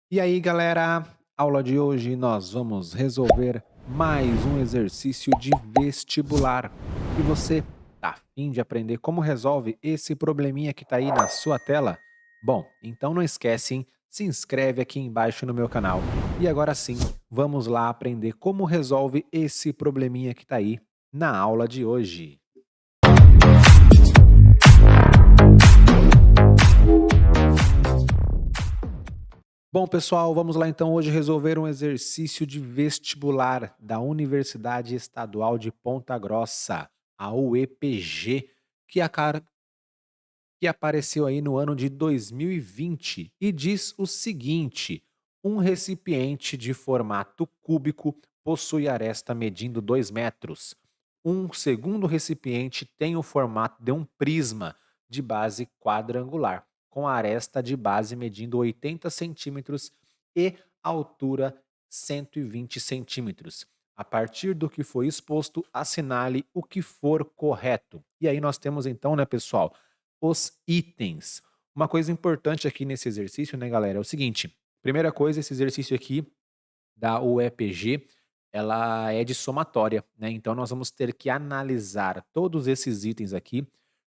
E aí, galera? Aula de hoje nós vamos resolver mais um exercício de vestibular. E você tá afim de aprender como resolve esse probleminha que tá aí na sua tela? Bom, então não esquece, hein? Se inscreve aqui embaixo no meu canal. E agora sim, vamos lá aprender como resolve esse probleminha que tá aí na aula de hoje. Bom, pessoal, vamos lá então hoje resolver um exercício de vestibular da Universidade Estadual de Ponta Grossa, a UEPG, que, que apareceu aí no ano de 2020 e diz o seguinte: um recipiente de formato cúbico possui aresta medindo 2 metros. Um segundo recipiente tem o formato de um prisma de base quadrangular, com a aresta de base medindo 80 centímetros e altura 120 centímetros. A partir do que foi exposto, assinale o que for correto. E aí nós temos então, né, pessoal, os itens. Uma coisa importante aqui nesse exercício, né, galera, é o seguinte: primeira coisa, esse exercício aqui da UEPG, ela é de somatória, né? Então nós vamos ter que analisar todos esses itens aqui,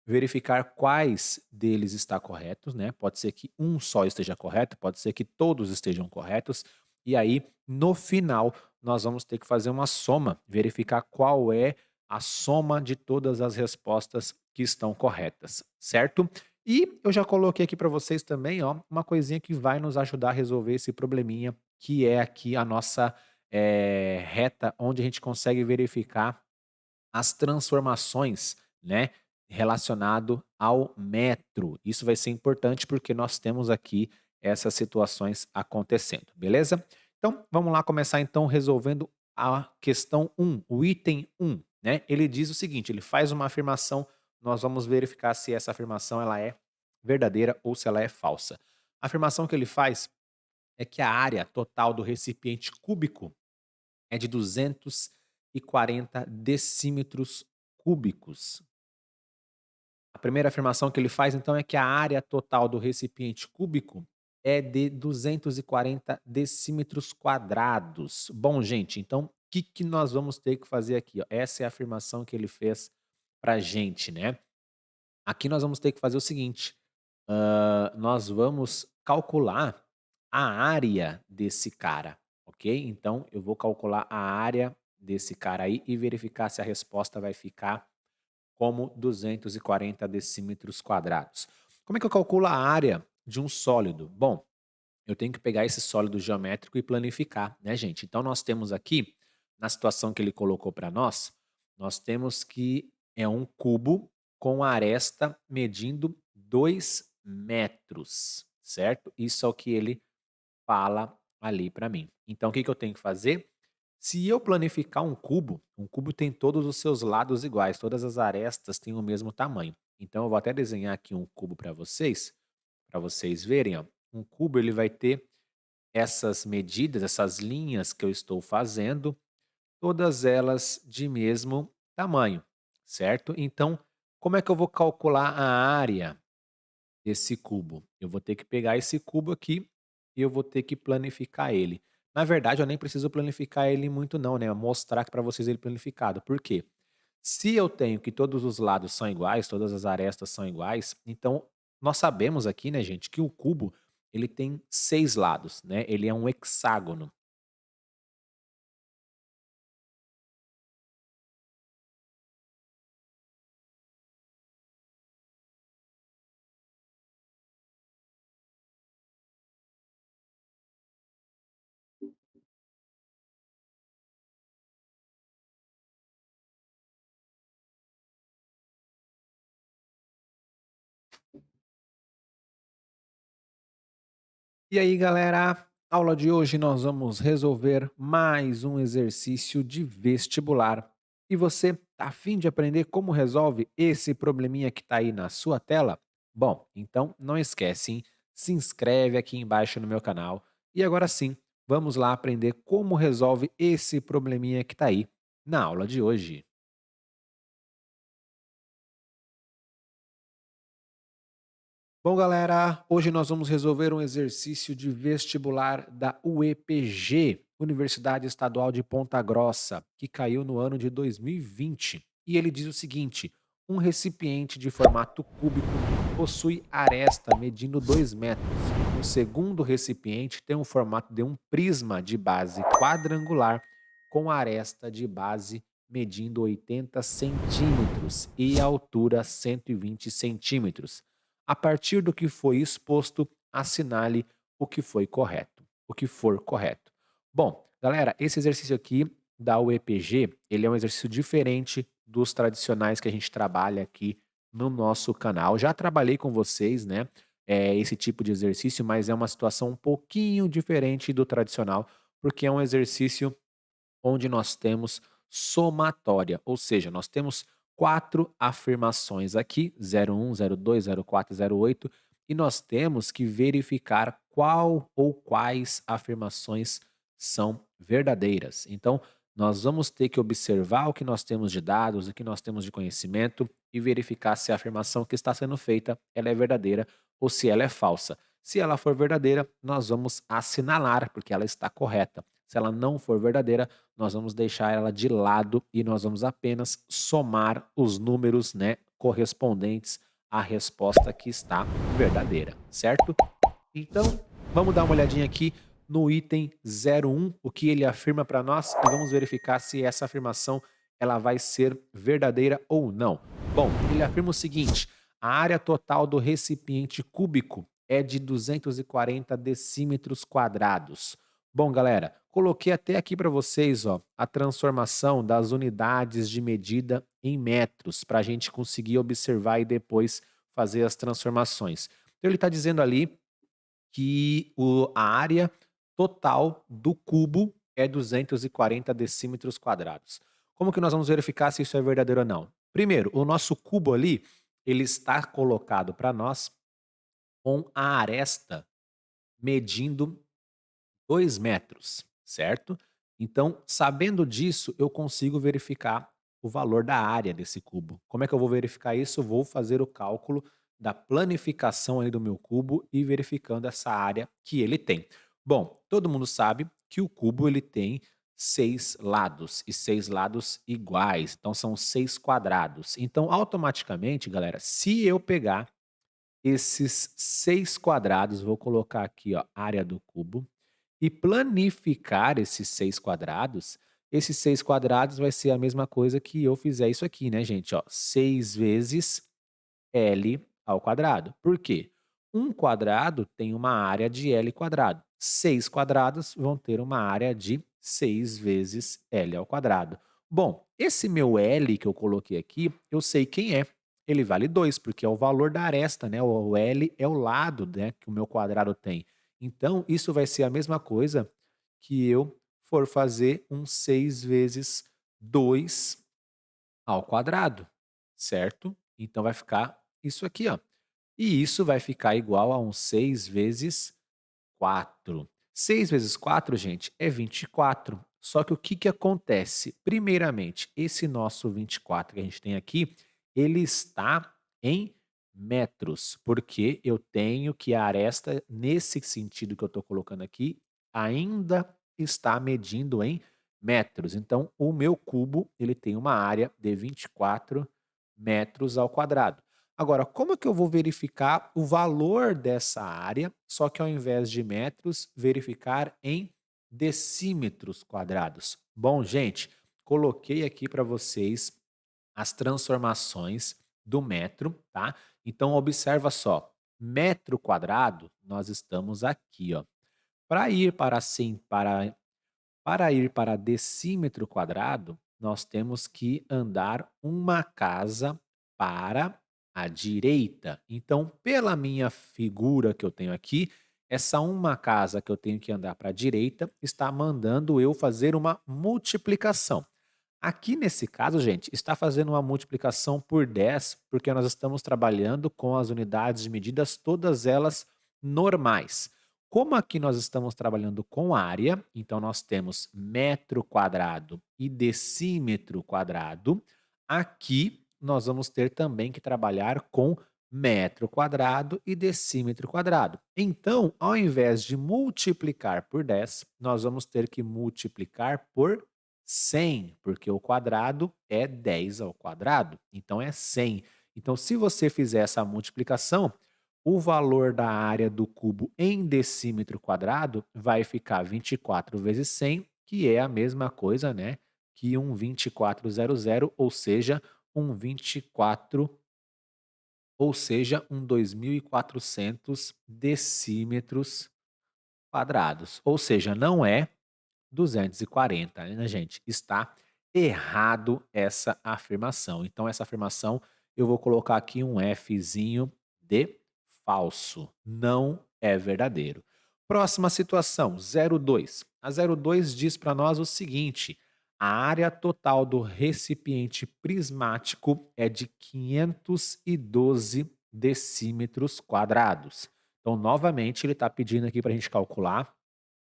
verificar quais deles está corretos, né? Pode ser que um só esteja correto, pode ser que todos estejam corretos, e aí no final nós vamos ter que fazer uma soma, verificar qual é a soma de todas as respostas que estão corretas, certo? E eu já coloquei aqui para vocês também, ó, uma coisinha que vai nos ajudar a resolver esse probleminha, que é aqui a nossa reta onde a gente consegue verificar as transformações, né, relacionado ao metro. Isso vai ser importante porque nós temos aqui essas situações acontecendo, beleza? Então, vamos lá começar então resolvendo a questão um, o item um, né? Ele diz o seguinte, ele faz uma afirmação, nós vamos verificar se essa afirmação ela é verdadeira ou se ela é falsa. A afirmação que ele faz é que a área total do recipiente cúbico é de 240 decímetros cúbicos. A primeira afirmação que ele faz, então, é que a área total do recipiente cúbico é de 240 decímetros quadrados. Bom, gente, então, o que, que nós vamos ter que fazer aqui? Ó? Essa é a afirmação que ele fez para gente, né? Aqui nós vamos ter que fazer o seguinte: nós vamos calcular a área desse cara, ok? Então, eu vou calcular a área desse cara aí e verificar se a resposta vai ficar como 240 decímetros quadrados. Como é que eu calculo a área de um sólido? Bom, eu tenho que pegar esse sólido geométrico e planificar, né, gente? Então, nós temos aqui, na situação que ele colocou para nós temos que é um cubo com aresta medindo 2 metros, certo? Isso é o que ele fala ali para mim. Então, o que que eu tenho que fazer? Se eu planificar um cubo tem todos os seus lados iguais, todas as arestas têm o mesmo tamanho. Então, eu vou até desenhar aqui um cubo para vocês verem. Ó. Um cubo ele vai ter essas medidas, essas linhas que eu estou fazendo, todas elas de mesmo tamanho, certo? Então, como é que eu vou calcular a área desse cubo? Eu vou ter que pegar esse cubo aqui e eu vou ter que planificar ele. Na verdade, eu nem preciso planificar ele muito não, né? Mostrar para vocês ele planificado. Por quê? Se eu tenho que todos os lados são iguais, todas as arestas são iguais, então nós sabemos aqui, né, gente, que o cubo ele tem 6 lados, né? Ele é um hexágono. E aí, galera, aula de hoje nós vamos resolver mais um exercício de vestibular. E você tá afim de aprender como resolve esse probleminha que está aí na sua tela? Bom, então não esquece, hein? Se inscreve aqui embaixo no meu canal. E agora sim, vamos lá aprender como resolve esse probleminha que está aí na aula de hoje. Bom, galera, hoje nós vamos resolver um exercício de vestibular da UEPG, Universidade Estadual de Ponta Grossa, que caiu no ano de 2020. E ele diz o seguinte: um recipiente de formato cúbico possui aresta medindo 2 metros. O segundo recipiente tem o formato de um prisma de base quadrangular com aresta de base medindo 80 centímetros e altura 120 centímetros. A partir do que foi exposto, assinale o que foi correto, o que for correto. Bom, galera, esse exercício aqui da UEPG, ele é um exercício diferente dos tradicionais que a gente trabalha aqui no nosso canal. Já trabalhei com vocês, né, esse tipo de exercício, mas é uma situação um pouquinho diferente do tradicional, porque é um exercício onde nós temos somatória, ou seja, nós temos 4 afirmações aqui, 01, 02, 04, 08, e nós temos que verificar qual ou quais afirmações são verdadeiras. Então, nós vamos ter que observar o que nós temos de dados, o que nós temos de conhecimento e verificar se a afirmação que está sendo feita ela é verdadeira ou se ela é falsa. Se ela for verdadeira, nós vamos assinalar porque ela está correta. Se ela não for verdadeira, nós vamos deixar ela de lado e nós vamos apenas somar os números, né, correspondentes à resposta que está verdadeira, certo? Então, vamos dar uma olhadinha aqui no item 01, o que ele afirma para nós e vamos verificar se essa afirmação ela vai ser verdadeira ou não. Bom, ele afirma o seguinte: a área total do recipiente cúbico é de 240 decímetros quadrados. Bom, galera, coloquei até aqui para vocês, ó, a transformação das unidades de medida em metros, para a gente conseguir observar e depois fazer as transformações. Então ele está dizendo ali que a área total do cubo é 240 decímetros quadrados. Como que nós vamos verificar se isso é verdadeiro ou não? Primeiro, o nosso cubo ali, ele está colocado para nós com a aresta medindo 2 metros, certo? Então, sabendo disso, eu consigo verificar o valor da área desse cubo. Como é que eu vou verificar isso? Eu vou fazer o cálculo da planificação aí do meu cubo e verificando essa área que ele tem. Bom, todo mundo sabe que o cubo ele tem 6 lados e 6 lados iguais, então são 6 quadrados. Então, automaticamente, galera, se eu pegar esses 6 quadrados, vou colocar aqui, ó, área do cubo, e planificar esses 6 quadrados vai ser a mesma coisa que eu fizer isso aqui, né, gente, ó, 6 vezes L ao quadrado. Por quê? Um quadrado tem uma área de L quadrado. 6 quadrados vão ter uma área de 6 vezes L ao quadrado. Bom, esse meu L que eu coloquei aqui, eu sei quem é. Ele vale 2 porque é o valor da aresta, né? O L é o lado, né, que o meu quadrado tem. Então, isso vai ser a mesma coisa que eu for fazer um 6 vezes 2 ao quadrado, certo? Então vai ficar isso aqui, ó. E isso vai ficar igual a um 6 vezes 4. 6 vezes 4, gente, é 24. Só que o que que acontece? Primeiramente, esse nosso 24 que a gente tem aqui, ele está em metros, porque eu tenho que a aresta, nesse sentido que eu estou colocando aqui, ainda está medindo em metros. Então, o meu cubo, ele tem uma área de 24 metros ao quadrado. Agora, como é que eu vou verificar o valor dessa área, só que ao invés de metros, verificar em decímetros quadrados? Bom, gente, coloquei aqui para vocês as transformações do metro, tá? Então observa só, metro quadrado, nós estamos aqui, ó. Para ir para assim, para ir para decímetro quadrado, nós temos que andar uma casa para a direita. Então, pela minha figura que eu tenho aqui, essa uma casa que eu tenho que andar para a direita está mandando eu fazer uma multiplicação. Aqui nesse caso, gente, está fazendo uma multiplicação por 10, porque nós estamos trabalhando com as unidades de medidas, todas elas normais. Como aqui nós estamos trabalhando com área, então nós temos metro quadrado e decímetro quadrado, aqui nós vamos ter também que trabalhar com metro quadrado e decímetro quadrado. Então, ao invés de multiplicar por 10, nós vamos ter que multiplicar por 100, porque o quadrado é 10 ao quadrado, então é 100. Então, se você fizer essa multiplicação, o valor da área do cubo em decímetro quadrado vai ficar 24 vezes 100, que é a mesma coisa, né, que um 2400, um 24 ou seja, um 2.400 decímetros quadrados. Ou seja, não é 240, né, gente? Está errado essa afirmação. Então, essa afirmação eu vou colocar aqui um Fzinho de falso. Não é verdadeiro. Próxima situação, 02. A 02 diz para nós o seguinte: a área total do recipiente prismático é de 512 decímetros quadrados. Então, novamente, ele está pedindo aqui para a gente calcular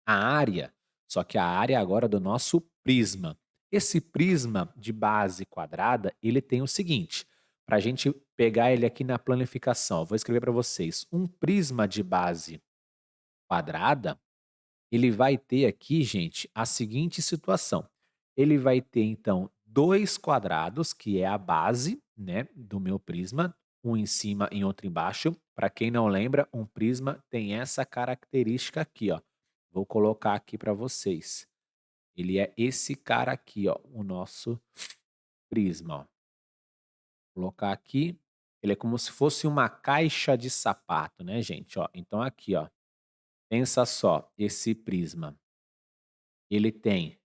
a área, só que a área agora do nosso prisma. Esse prisma de base quadrada, ele tem o seguinte, para a gente pegar ele aqui na planificação, eu vou escrever para vocês, um prisma de base quadrada, ele vai ter aqui, gente, a seguinte situação. Ele vai ter, então, dois quadrados, que é a base, né, do meu prisma, um em cima e outro embaixo. Para quem não lembra, um prisma tem essa característica aqui, ó. Vou colocar aqui para vocês. Ele é esse cara aqui, ó, o nosso prisma, ó. Vou colocar aqui. Ele é como se fosse uma caixa de sapato, né, gente? Ó, então aqui, ó. Pensa só, esse prisma. Ele tem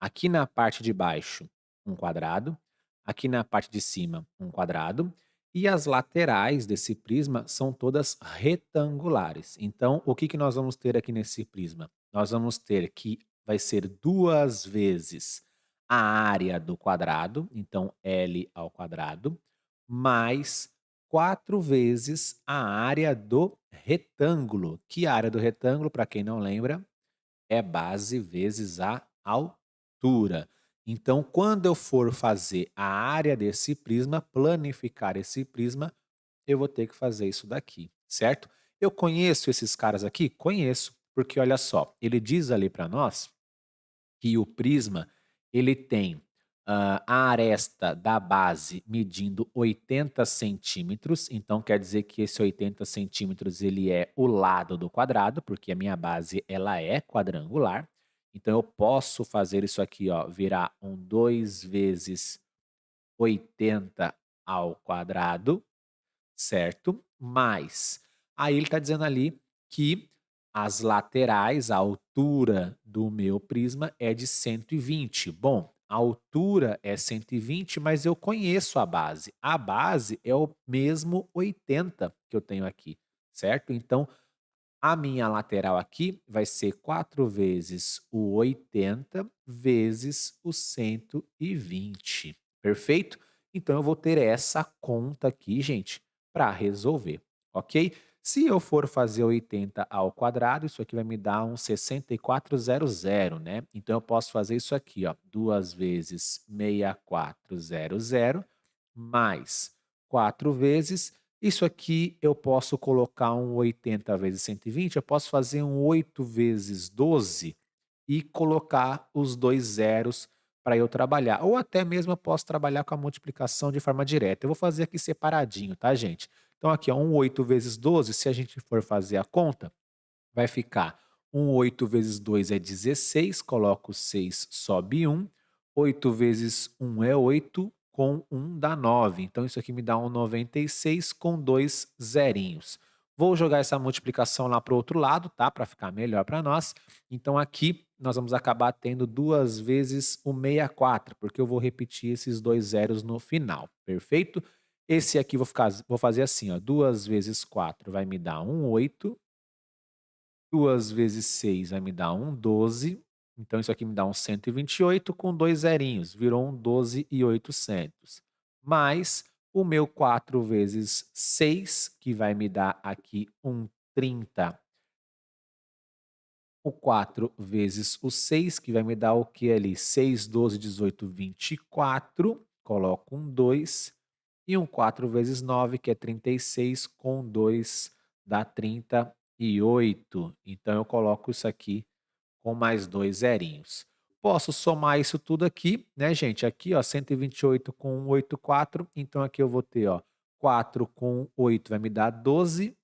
aqui na parte de baixo um quadrado, aqui na parte de cima um quadrado, e as laterais desse prisma são todas retangulares. Então, o que que nós vamos ter aqui nesse prisma? Nós vamos ter que vai ser duas vezes a área do quadrado, então L ao quadrado, mais 4 vezes a área do retângulo. Que área do retângulo, para quem não lembra, é base vezes a altura. Então, quando eu for fazer a área desse prisma, planificar esse prisma, eu vou ter que fazer isso daqui, certo? Eu conheço esses caras aqui? Conheço, porque olha só, ele diz ali para nós que o prisma ele tem a aresta da base medindo 80 centímetros, então quer dizer que esse 80 centímetros ele é o lado do quadrado, porque a minha base ela é quadrangular. Então eu posso fazer isso aqui, ó, virar um 2 vezes 80 ao quadrado, certo? Mas aí ele está dizendo ali que as laterais, a altura do meu prisma é de 120. Bom, a altura é 120, mas eu conheço a base. A base é o mesmo 80 que eu tenho aqui, certo? Então, a minha lateral aqui vai ser 4 vezes o 80 vezes o 120. Perfeito? Então eu vou ter essa conta aqui, gente, para resolver, ok? Se eu for fazer 80 ao quadrado, isso aqui vai me dar um 6400, né? Então eu posso fazer isso aqui, ó, 2 vezes 6400 mais 4 vezes isso aqui eu posso colocar um 80 vezes 120, eu posso fazer um 8 vezes 12 e colocar os dois zeros para eu trabalhar. Ou até mesmo eu posso trabalhar com a multiplicação de forma direta. Eu vou fazer aqui separadinho, tá, gente? Então aqui, ó, um 8 vezes 12, se a gente for fazer a conta, vai ficar um 8 vezes 2 é 16, coloco 6, sobe 1. 8 vezes 1 é 8, com 1 dá 9. Então isso aqui me dá um 96 com dois zerinhos. Vou jogar essa multiplicação lá para o outro lado, tá? Para ficar melhor para nós. Então aqui nós vamos acabar tendo 2 vezes o 64, porque eu vou repetir esses dois zeros no final, perfeito? Esse aqui vou fazer assim, ó, 2 vezes 4 vai me dar um 8, 2 vezes 6 vai me dar um 12, então isso aqui me dá um 128 com 2 zerinhos, virou um 12.800. Mais o meu 4 vezes 6, que vai me dar aqui um 30. O 4 vezes o 6, que vai me dar o que ali? 6, 12, 18, 24. Coloco um 2. E um 4 vezes 9, que é 36, com 2 dá 38. Então eu coloco isso aqui com mais 2 zerinhos. Posso somar isso tudo aqui, né, gente? Aqui, ó, 128 com 8, 4. Então aqui eu vou ter, ó, 4 com 8 vai me dar 12,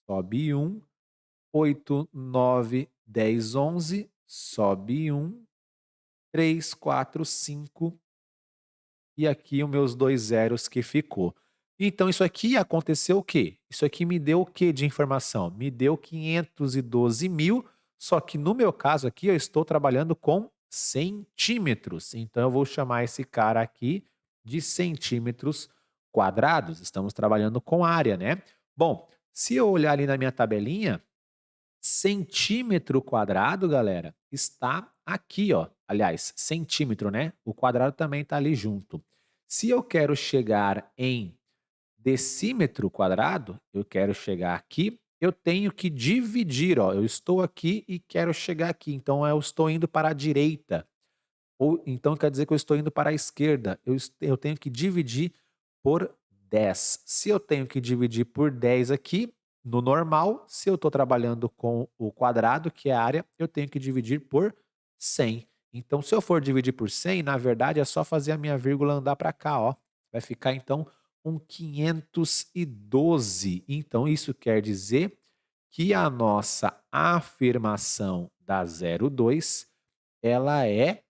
sobe 1. 8, 9, 10, 11, sobe 1. 3, 4, 5 e aqui os meus 2 zeros que ficou. Então isso aqui aconteceu o quê? Isso aqui me deu o quê de informação? Me deu 512.000, só que no meu caso aqui eu estou trabalhando com centímetros, então eu vou chamar esse cara aqui de centímetros quadrados, estamos trabalhando com área, né. Bom, se eu olhar ali na minha tabelinha, centímetro quadrado, galera, está aqui, ó. Aliás, centímetro, né? O quadrado também está ali junto. Se eu quero chegar em decímetro quadrado, eu quero chegar aqui, eu tenho que dividir, ó. Eu estou aqui e quero chegar aqui, então eu estou indo para a direita. Ou então quer dizer que eu estou indo para a esquerda. Eu tenho que dividir por 10. Se eu tenho que dividir por 10 aqui, no normal, se eu estou trabalhando com o quadrado, que é a área, eu tenho que dividir por 100. Então, se eu for dividir por 100, na verdade é só fazer a minha vírgula andar para cá, ó. Vai ficar então um 512. Então, isso quer dizer que a nossa afirmação da 02 ela é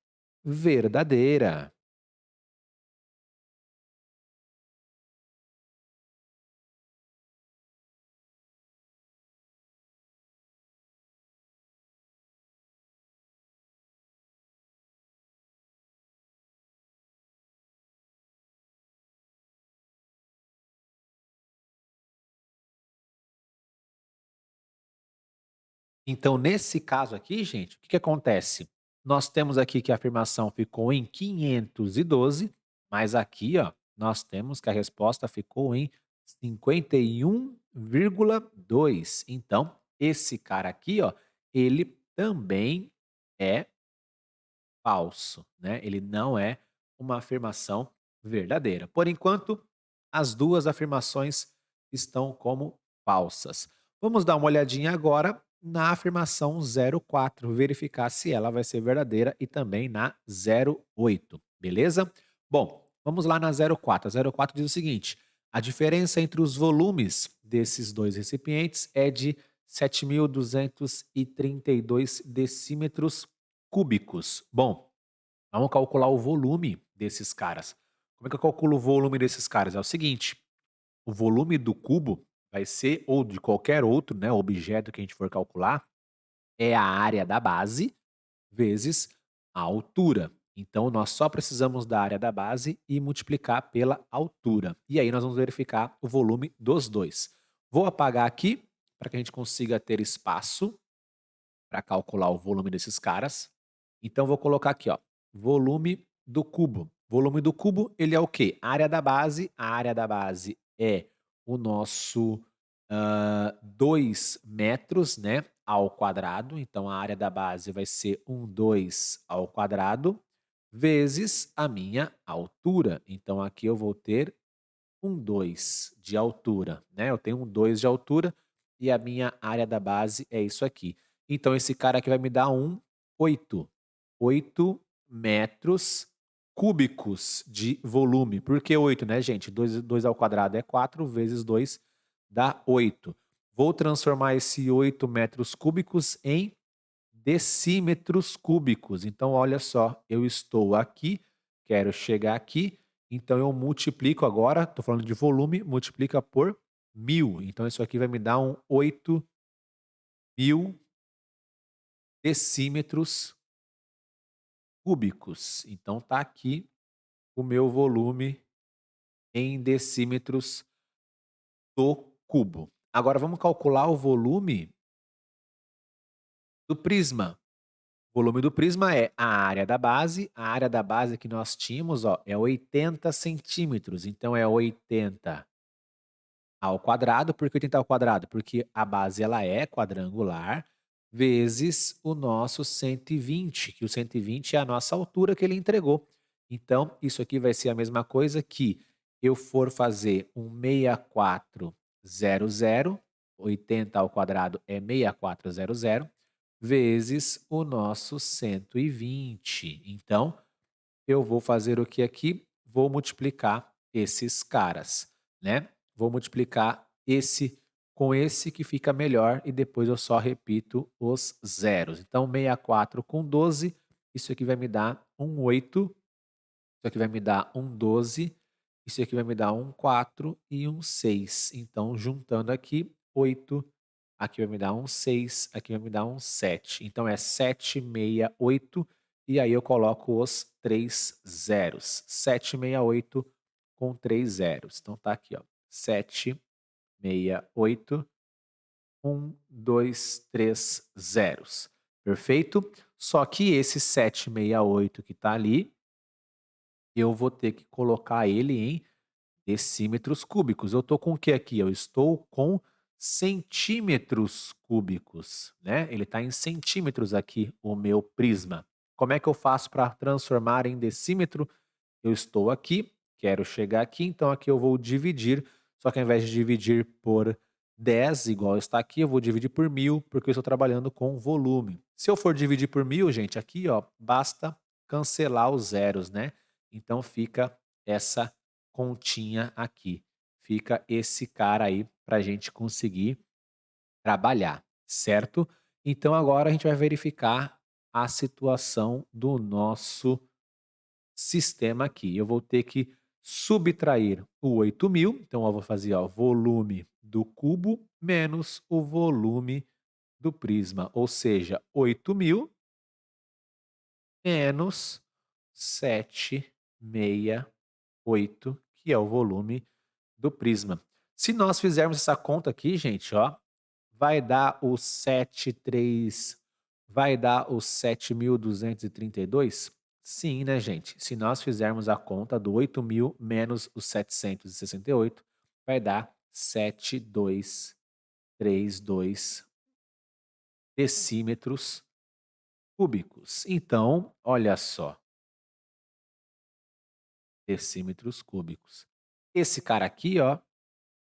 verdadeira. Então, nesse caso aqui, gente, o que que acontece? Nós temos aqui que a afirmação ficou em 512, mas aqui, ó, nós temos que a resposta ficou em 51,2. Então, esse cara aqui, ó, ele também é falso, né? Ele não é uma afirmação verdadeira. Por enquanto, as duas afirmações estão como falsas. Vamos dar uma olhadinha agora na afirmação 04, verificar se ela vai ser verdadeira e também na 08, beleza? Bom, vamos lá na 04. A 04 diz o seguinte: a diferença entre os volumes desses dois recipientes é de 7.232 decímetros cúbicos. Bom, vamos calcular o volume desses caras. Como é que eu calculo o volume desses caras? É o seguinte: o volume do cubo vai ser, ou de qualquer outro, né, objeto que a gente for calcular, é a área da base vezes a altura. Então, nós só precisamos da área da base e multiplicar pela altura. E aí nós vamos verificar o volume dos dois. Vou apagar aqui para que a gente consiga ter espaço para calcular o volume desses caras. Então vou colocar aqui, ó, volume do cubo. Volume do cubo, ele é o quê? Área da base. A área da base é o nosso 2 metros, né, ao quadrado. Então a área da base vai ser 2 ao quadrado vezes a minha altura. Então aqui eu vou ter 2 de altura, né? Eu tenho 2 de altura e a minha área da base é isso aqui. Então esse cara aqui vai me dar 8. 8 metros cúbicos de volume. Por que 8, né, gente? 2 ao quadrado é 4 vezes 2 dá 8. Vou transformar esse 8 metros cúbicos em decímetros cúbicos. Então, olha só, eu estou aqui, quero chegar aqui, então eu multiplico agora, estou falando de volume, multiplica por 1.000. Então, isso aqui vai me dar 8.000 decímetros cúbicos. Então, tá aqui o meu volume em decímetros do cubo. Agora, vamos calcular o volume do prisma. O volume do prisma é a área da base. A área da base que nós tínhamos, ó, é 80 centímetros. Então é 80 ao quadrado. Por que 80 ao quadrado? Porque a base ela é quadrangular vezes o nosso 120, que o 120 é a nossa altura que ele entregou. Então, isso aqui vai ser a mesma coisa que eu for fazer um 6400, 80 ao quadrado é 6400, vezes o nosso 120. Então, eu vou fazer o que aqui? Vou multiplicar esses caras, né? Vou multiplicar esse com esse que fica melhor e depois eu só repito os zeros. Então, 64 com 12, isso aqui vai me dar um 8, isso aqui vai me dar um 12, isso aqui vai me dar um 4 e um 6. Então, juntando aqui, 8, aqui vai me dar um 6, aqui vai me dar um 7. Então, é 768, e aí eu coloco os 3 zeros. 768 com 3 zeros. Então, tá aqui, ó, 768, 1, 2, 3 zeros. Perfeito? Só que esse 768 que tá ali, eu vou ter que colocar ele em decímetros cúbicos. Eu estou com o que aqui? Eu estou com centímetros cúbicos, né? Ele está em centímetros aqui, o meu prisma. Como é que eu faço para transformar em decímetro? Eu estou aqui, quero chegar aqui, então aqui eu vou dividir, só que ao invés de dividir por 10, igual está aqui, eu vou dividir por 1000, porque eu estou trabalhando com volume. Se eu for dividir por 1000, gente, aqui ó, basta cancelar os zeros, né? Então fica essa continha aqui. Fica esse cara aí para a gente conseguir trabalhar, certo? Então agora a gente vai verificar a situação do nosso sistema aqui. Eu vou ter que subtrair o 8.000, então eu vou fazer ó, volume do cubo menos o volume do prisma, ou seja, 8.000 menos 768, que é o volume do prisma. Se nós fizermos essa conta aqui, gente, ó, vai dar o 73, vai dar o 7.232? Sim, né, gente? Se nós fizermos a conta do 8.000 menos os 768, vai dar 7.232 decímetros cúbicos. Então, olha só, decímetros cúbicos. Esse cara aqui, ó,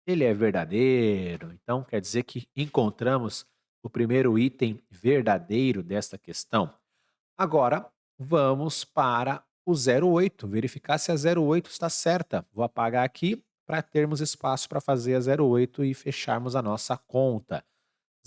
ele é verdadeiro, então quer dizer que encontramos o primeiro item verdadeiro desta questão. Agora, vamos para o 08, verificar se a 08 está certa. Vou apagar aqui para termos espaço para fazer a 08 e fecharmos a nossa conta.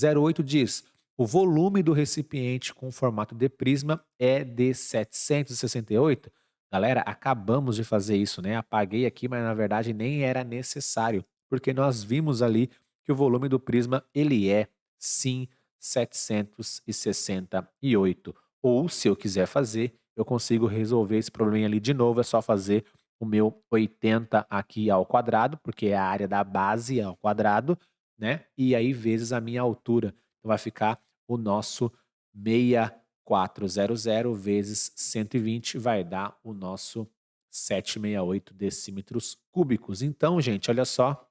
08 diz: o volume do recipiente com formato de prisma é de 768. Galera, acabamos de fazer isso, né? Apaguei aqui, mas na verdade nem era necessário, porque nós vimos ali que o volume do prisma ele é sim 768. Ou se eu quiser fazer, eu consigo resolver esse probleminha ali de novo, é só fazer o meu 80 aqui ao quadrado, porque é a área da base ao quadrado, né? E aí vezes a minha altura. Então vai ficar o nosso 6400 vezes 120 vai dar o nosso 768 decímetros cúbicos. Então, gente, olha só,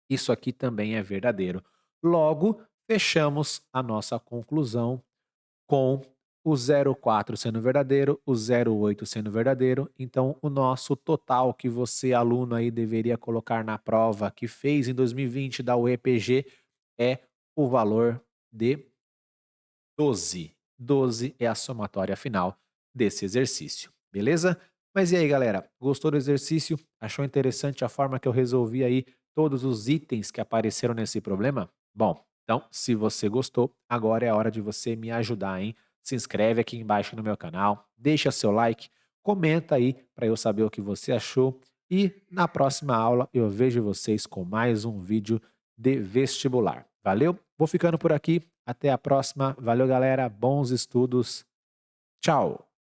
isso aqui também é verdadeiro. Logo, fechamos a nossa conclusão com o 04 sendo verdadeiro, o 08 sendo verdadeiro. Então, o nosso total que você, aluno aí, deveria colocar na prova que fez em 2020 da UEPG é o valor de 12. 12 é a somatória final desse exercício, beleza? Mas e aí, galera? Gostou do exercício? Achou interessante a forma que eu resolvi aí todos os itens que apareceram nesse problema? Bom, então, se você gostou, agora é a hora de você me ajudar, hein? Se inscreve aqui embaixo no meu canal, deixa seu like, comenta aí para eu saber o que você achou e na próxima aula eu vejo vocês com mais um vídeo de vestibular. Valeu? Vou ficando por aqui. Até a próxima. Valeu, galera. Bons estudos. Tchau.